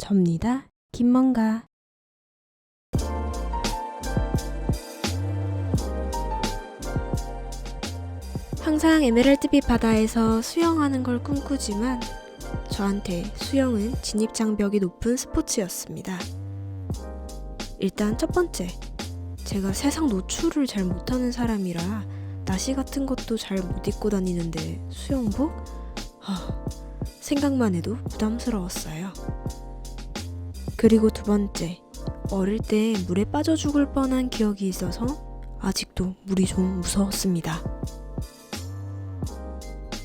접니다. 김멍가. 항상 에메랄드빛 바다에서 수영하는 걸 꿈꾸지만 저한테 수영은 진입장벽이 높은 스포츠였습니다. 일단 첫 번째, 제가 세상 노출을 잘 못하는 사람이라 나시 같은 것도 잘 못 입고 다니는데 수영복? 생각만 해도 부담스러웠어요. 그리고 두 번째, 어릴 때 물에 빠져 죽을 뻔한 기억이 있어서 아직도 물이 좀 무서웠습니다.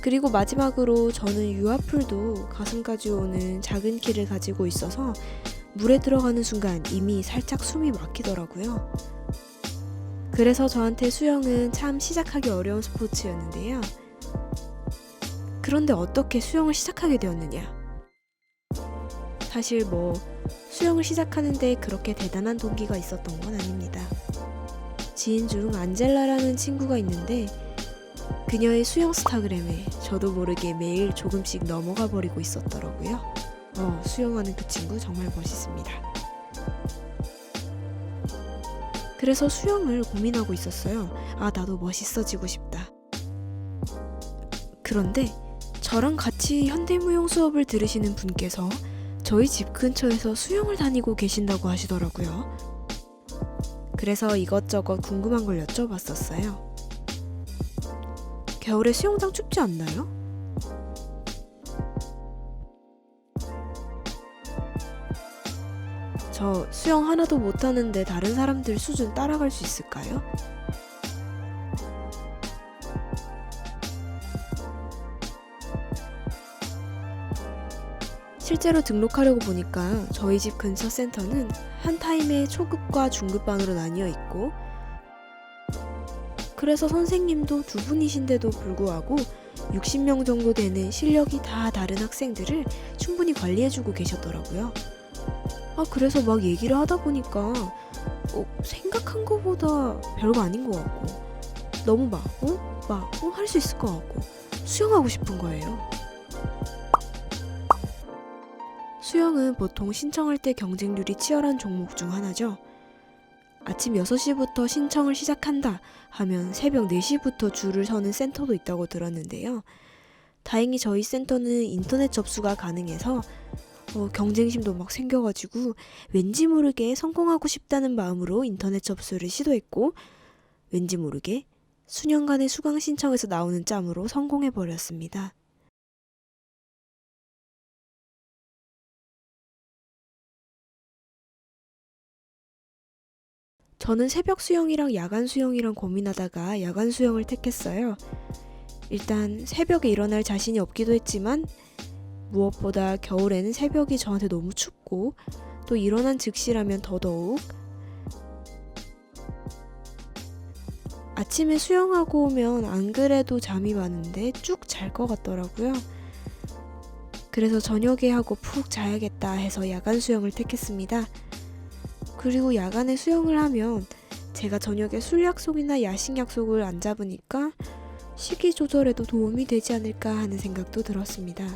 그리고 마지막으로 저는 유아풀도 가슴까지 오는 작은 키를 가지고 있어서 물에 들어가는 순간 이미 살짝 숨이 막히더라고요. 그래서 저한테 수영은 참 시작하기 어려운 스포츠였는데요. 그런데 어떻게 수영을 시작하게 되었느냐? 사실 수영을 시작하는데 그렇게 대단한 동기가 있었던 건 아닙니다. 지인 중 안젤라라는 친구가 있는데 그녀의 수영 스타그램에 저도 모르게 매일 조금씩 넘어가 버리고 있었더라고요. 수영하는 그 친구 정말 멋있습니다. 그래서 수영을 고민하고 있었어요. 나도 멋있어지고 싶다. 그런데 저랑 같이 현대무용 수업을 들으시는 분께서 저희 집 근처에서 수영을 다니고 계신다고 하시더라고요. 그래서 이것저것 궁금한 걸 여쭤봤었어요. 겨울에 수영장 춥지 않나요? 저 수영 하나도 못하는데 다른 사람들 수준 따라갈 수 있을까요? 실제로 등록하려고 보니까 저희 집 근처 센터는 한 타임에 초급과 중급반으로 나뉘어 있고, 그래서 선생님도 두 분이신데도 불구하고 60명 정도 되는 실력이 다 다른 학생들을 충분히 관리해주고 계셨더라고요. 그래서 막 얘기를 하다 보니까 생각한 것보다 별거 아닌 것 같고 너무 할 수 있을 것 같고 수영하고 싶은 거예요. 수영은 보통 신청할 때 경쟁률이 치열한 종목 중 하나죠. 아침 6시부터 신청을 시작한다 하면 새벽 4시부터 줄을 서는 센터도 있다고 들었는데요. 다행히 저희 센터는 인터넷 접수가 가능해서 경쟁심도 막 생겨가지고 왠지 모르게 성공하고 싶다는 마음으로 인터넷 접수를 시도했고, 왠지 모르게 수년간의 수강 신청에서 나오는 짬으로 성공해버렸습니다. 저는 새벽 수영이랑 야간 수영이랑 고민하다가 야간 수영을 택했어요. 일단 새벽에 일어날 자신이 없기도 했지만 무엇보다 겨울에는 새벽이 저한테 너무 춥고 또 일어난 즉시라면 더더욱 아침에 수영하고 오면 안 그래도 잠이 많은데 쭉 잘 것 같더라고요. 그래서 저녁에 하고 푹 자야겠다 해서 야간 수영을 택했습니다. 그리고 야간에 수영을 하면 제가 저녁에 술 약속이나 야식 약속을 안 잡으니까 식이 조절에도 도움이 되지 않을까 하는 생각도 들었습니다.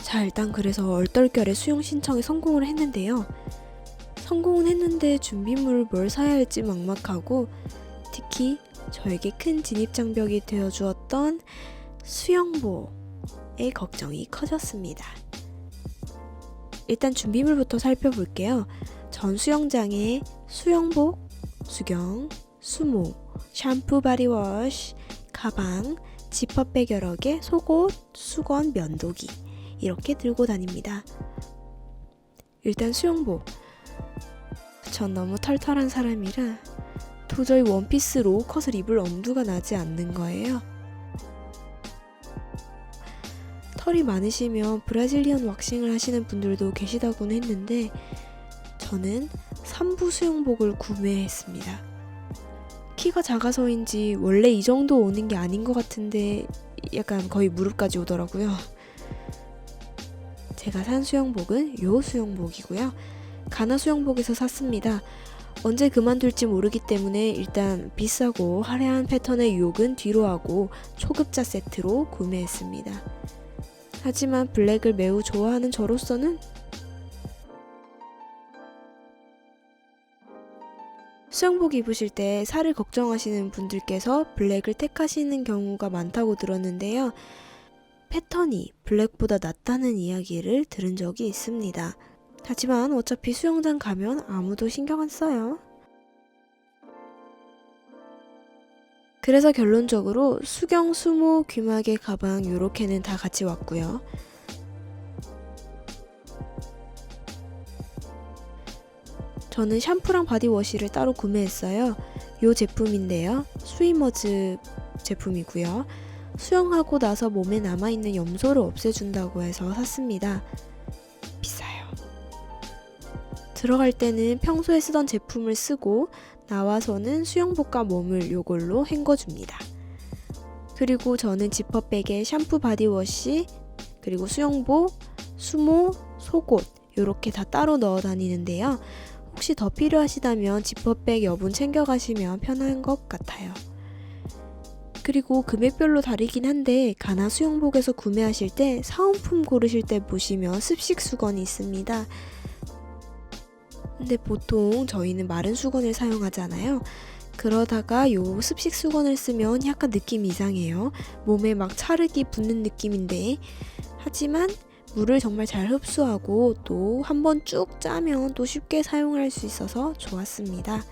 자, 일단 그래서 얼떨결에 수영 신청에 성공을 했는데요. 성공은 했는데 준비물을 뭘 사야 할지 막막하고, 특히 저에게 큰 진입장벽이 되어주었던 수영복의 걱정이 커졌습니다. 일단 준비물부터 살펴볼게요. 전 수영장에 수영복, 수경, 수모, 샴푸, 바디워시, 가방, 지퍼백 여러 개, 속옷, 수건, 면도기 이렇게 들고 다닙니다. 일단 수영복. 전 너무 털털한 사람이라 도저히 원피스 로우컷을 입을 엄두가 나지 않는 거예요. 털이 많으시면 브라질리언 왁싱을 하시는 분들도 계시다고는 했는데 저는 3부 수영복을 구매했습니다. 키가 작아서인지 원래 이 정도 오는 게 아닌 것 같은데 약간 거의 무릎까지 오더라고요. 제가 산 수영복은 요 수영복이고요. 가나 수영복에서 샀습니다. 언제 그만둘지 모르기 때문에 일단 비싸고 화려한 패턴의 유혹은 뒤로 하고 초급자 세트로 구매했습니다. 하지만 블랙을 매우 좋아하는 저로서는 수영복 입으실 때 살을 걱정하시는 분들께서 블랙을 택하시는 경우가 많다고 들었는데요. 패턴이 블랙보다 낫다는 이야기를 들은 적이 있습니다. 하지만 어차피 수영장 가면 아무도 신경 안 써요. 그래서 결론적으로 수경, 수모, 귀마개, 가방 요렇게는 다 같이 왔고요. 저는 샴푸랑 바디워시를 따로 구매했어요. 이 제품인데요. 스위머즈 제품이고요. 수영하고 나서 몸에 남아있는 염소를 없애준다고 해서 샀습니다. 비싸요. 들어갈 때는 평소에 쓰던 제품을 쓰고 나와서는 수영복과 몸을 요걸로 헹궈줍니다. 그리고 저는 지퍼백에 샴푸, 바디워시, 그리고 수영복, 수모, 속옷 요렇게 다 따로 넣어 다니는데요. 혹시 더 필요하시다면 지퍼백 여분 챙겨가시면 편한 것 같아요. 그리고 금액별로 다르긴 한데 가나 수영복에서 구매하실 때 사은품 고르실 때 보시면 습식 수건이 있습니다. 근데 보통 저희는 마른 수건을 사용하잖아요. 그러다가 요 습식 수건을 쓰면 약간 느낌이 이상해요. 몸에 막 차르기 붙는 느낌인데 하지만 물을 정말 잘 흡수하고 또 한번 쭉 짜면 또 쉽게 사용할 수 있어서 좋았습니다.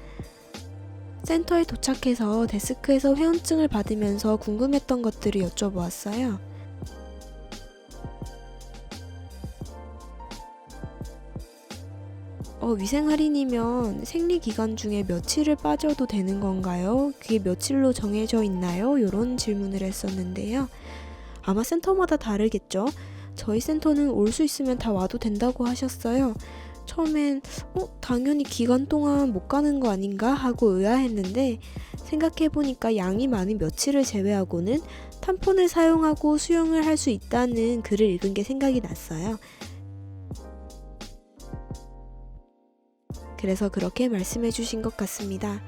센터에 도착해서 데스크에서 회원증을 받으면서 궁금했던 것들을 여쭤보았어요. 위생 할인이면 생리 기간 중에 며칠을 빠져도 되는 건가요? 그게 며칠로 정해져 있나요? 이런 질문을 했었는데요. 아마 센터마다 다르겠죠? 저희 센터는 올 수 있으면 다 와도 된다고 하셨어요. 처음엔 당연히 기간 동안 못 가는 거 아닌가 하고 의아했는데 생각해보니까 양이 많은 며칠을 제외하고는 탐폰을 사용하고 수영을 할 수 있다는 글을 읽은 게 생각이 났어요. 그래서 그렇게 말씀해 주신 것 같습니다.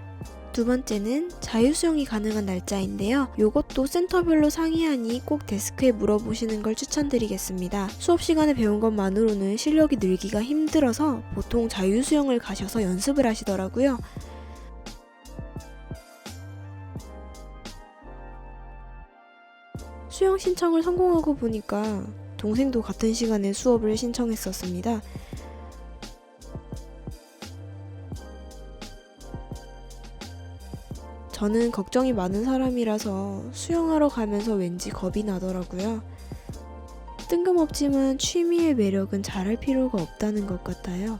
두 번째는 자유수영이 가능한 날짜인데요. 요것도 센터별로 상이하니 꼭 데스크에 물어보시는 걸 추천드리겠습니다. 수업 시간에 배운 것만으로는 실력이 늘기가 힘들어서 보통 자유수영을 가셔서 연습을 하시더라고요. 수영 신청을 성공하고 보니까 동생도 같은 시간에 수업을 신청했었습니다. 저는 걱정이 많은 사람이라서 수영하러 가면서 왠지 겁이 나더라고요. 뜬금없지만 취미의 매력은 잘할 필요가 없다는 것 같아요.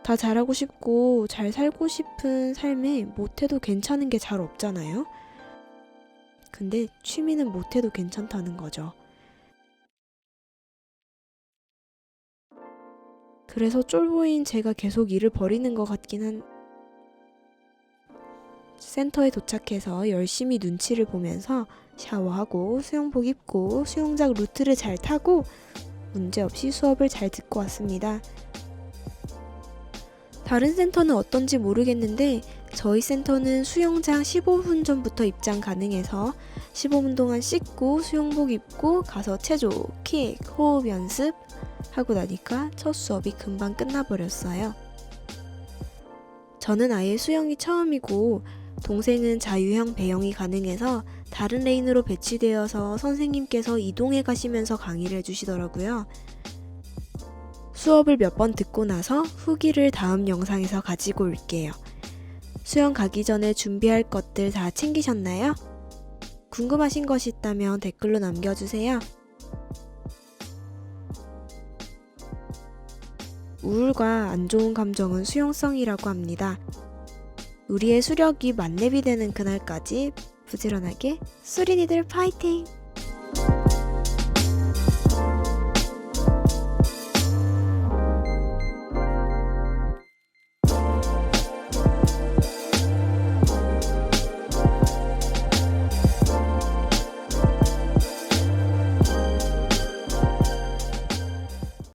다 잘하고 싶고 잘 살고 싶은 삶에 못해도 괜찮은 게 잘 없잖아요. 근데 취미는 못해도 괜찮다는 거죠. 그래서 쫄보인 제가 계속 일을 벌이는 것 같긴 한 센터에 도착해서 열심히 눈치를 보면서 샤워하고 수영복 입고 수영장 루트를 잘 타고 문제없이 수업을 잘 듣고 왔습니다. 다른 센터는 어떤지 모르겠는데 저희 센터는 수영장 15분 전부터 입장 가능해서 15분 동안 씻고 수영복 입고 가서 체조, 킥, 호흡 연습 하고 나니까 첫 수업이 금방 끝나버렸어요. 저는 아예 수영이 처음이고 동생은 자유형 배영이 가능해서 다른 레인으로 배치되어서 선생님께서 이동해 가시면서 강의를 해주시더라고요. 수업을 몇 번 듣고 나서 후기를 다음 영상에서 가지고 올게요. 수영 가기 전에 준비할 것들 다 챙기셨나요? 궁금하신 것이 있다면 댓글로 남겨주세요. 우울과 안 좋은 감정은 수용성이라고 합니다. 우리의 수력이 만렙이 되는 그날까지 부지런하게 수린이들 파이팅!